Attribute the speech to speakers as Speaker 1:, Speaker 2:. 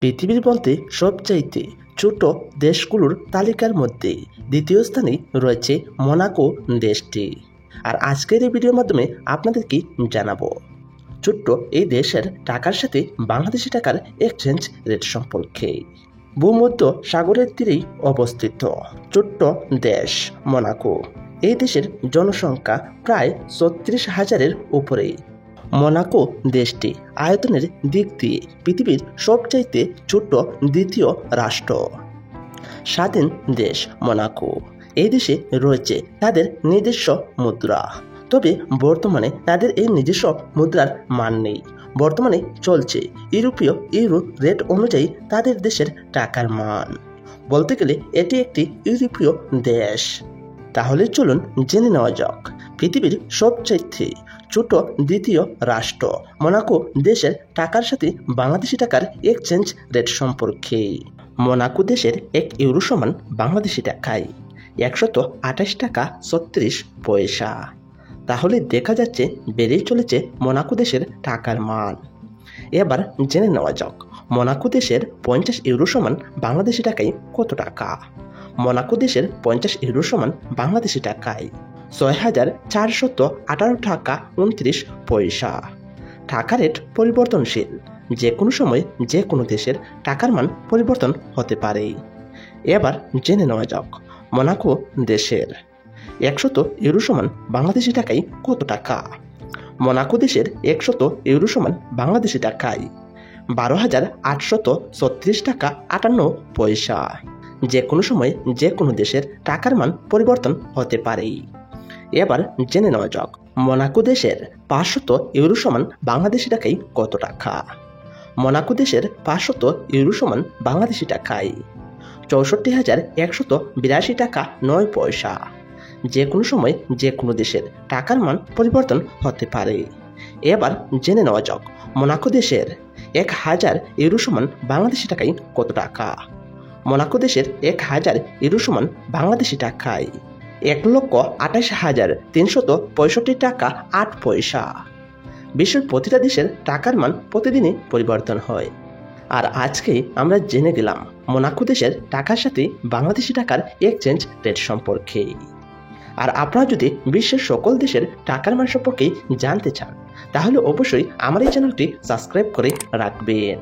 Speaker 1: পৃথিবীর বলতে সবচাইতে ছোট দেশগুলোর তালিকার মধ্যে দ্বিতীয় স্থানে রয়েছে মোনাকো দেশটি। আর আজকের এই ভিডিওর মাধ্যমে আপনাদেরকে জানাবো ছোট্ট এই দেশের টাকার সাথে বাংলাদেশি টাকার এক্সচেঞ্জ রেট সম্পর্কে। ভূমধ্য সাগরের তীরেই অবস্থিত ছোট্ট দেশ মোনাকো। এই দেশের জনসংখ্যা প্রায় ৩৬,০০০-এর উপরে। মোনাকো দেশটি আয়তনের দিক দিয়ে পৃথিবীর সবচাইতে ছোট দ্বিতীয় রাষ্ট্র। স্বাধীন দেশ মোনাকো। এই দেশে রয়েছে তাদের নিজস্ব মুদ্রা, তবে বর্তমানে তাদের এই নিজস্ব মুদ্রার মান নেই। বর্তমানে চলছে ইউরোপীয় ইউরো রেট অনুযায়ী তাদের দেশের টাকার মান। বলতে গেলে এটি একটি ইউরোপীয় দেশ। তাহলে চলুন জেনে নেওয়া যাক পৃথিবীর সবচাইতে ছোট দ্বিতীয় রাষ্ট্র মোনাকো দেশের টাকার সাথে বাংলাদেশি টাকার এক্সচেঞ্জ রেট সম্পর্কে। মোনাকো দেশের 1 ইউরো সমান বাংলাদেশি টাকায় 128 টাকা 36 পয়সা। তাহলে দেখা যাচ্ছে বেড়েই চলেছে মোনাকো দেশের টাকার মান। এবার জেনে নেওয়া যাক মোনাকো দেশের 50 ইউরো সমান বাংলাদেশি টাকায় কত টাকা। মোনাকো দেশের 50 ইউরো সমান বাংলাদেশি টাকায় 6,418 টাকা 29 পয়সা। টাকা রেট পরিবর্তনশীল, যে কোনো সময় যে কোনো দেশের টাকার মান পরিবর্তন হতে পারে। এবার জেনে নেওয়া যাক মোনাকো দেশের 100 ইউরো সমান বাংলাদেশি টাকায় কত টাকা। মোনাকো দেশের 100 ইউরো সমান বাংলাদেশি টাকায় 12,836 টাকা 58 পয়সা। যে কোনো সময় যে কোনো দেশের টাকার মান পরিবর্তন হতে পারে। এবার জেনে নেওয়া যাক মোনাকো দেশের 500 ইউরো সমান বাংলাদেশি টাকায় কত টাকা। মোনাকো দেশের 500 ইউরো সমান বাংলাদেশি টাকায় 64,182 টাকা 9 পয়সা। যে কোনো সময় যে কোনো দেশের টাকার মান পরিবর্তন হতে পারে। এবার জেনে নেওয়া যাক মোনাকো দেশের 1000 ইউরো সমান বাংলাদেশি টাকায় কত টাকা। মোনাকো দেশের 1000 ইউরো সমান বাংলাদেশি টাকায় 1,28,365 টাকা 8 পয়সা। বিশ্বের প্রতিটা দেশের টাকার মান প্রতিদিনই পরিবর্তন হয়। আর আজকে আমরা জেনে গেলাম মোনাকো দেশের টাকার সাথে বাংলাদেশি টাকার এক্সচেঞ্জ রেট সম্পর্কে। আর আপনারা যদি বিশ্বের সকল দেশের টাকার মান সম্পর্কে জানতে চান তাহলে অবশ্যই আমার এই চ্যানেলটি সাবস্ক্রাইব করে রাখবেন।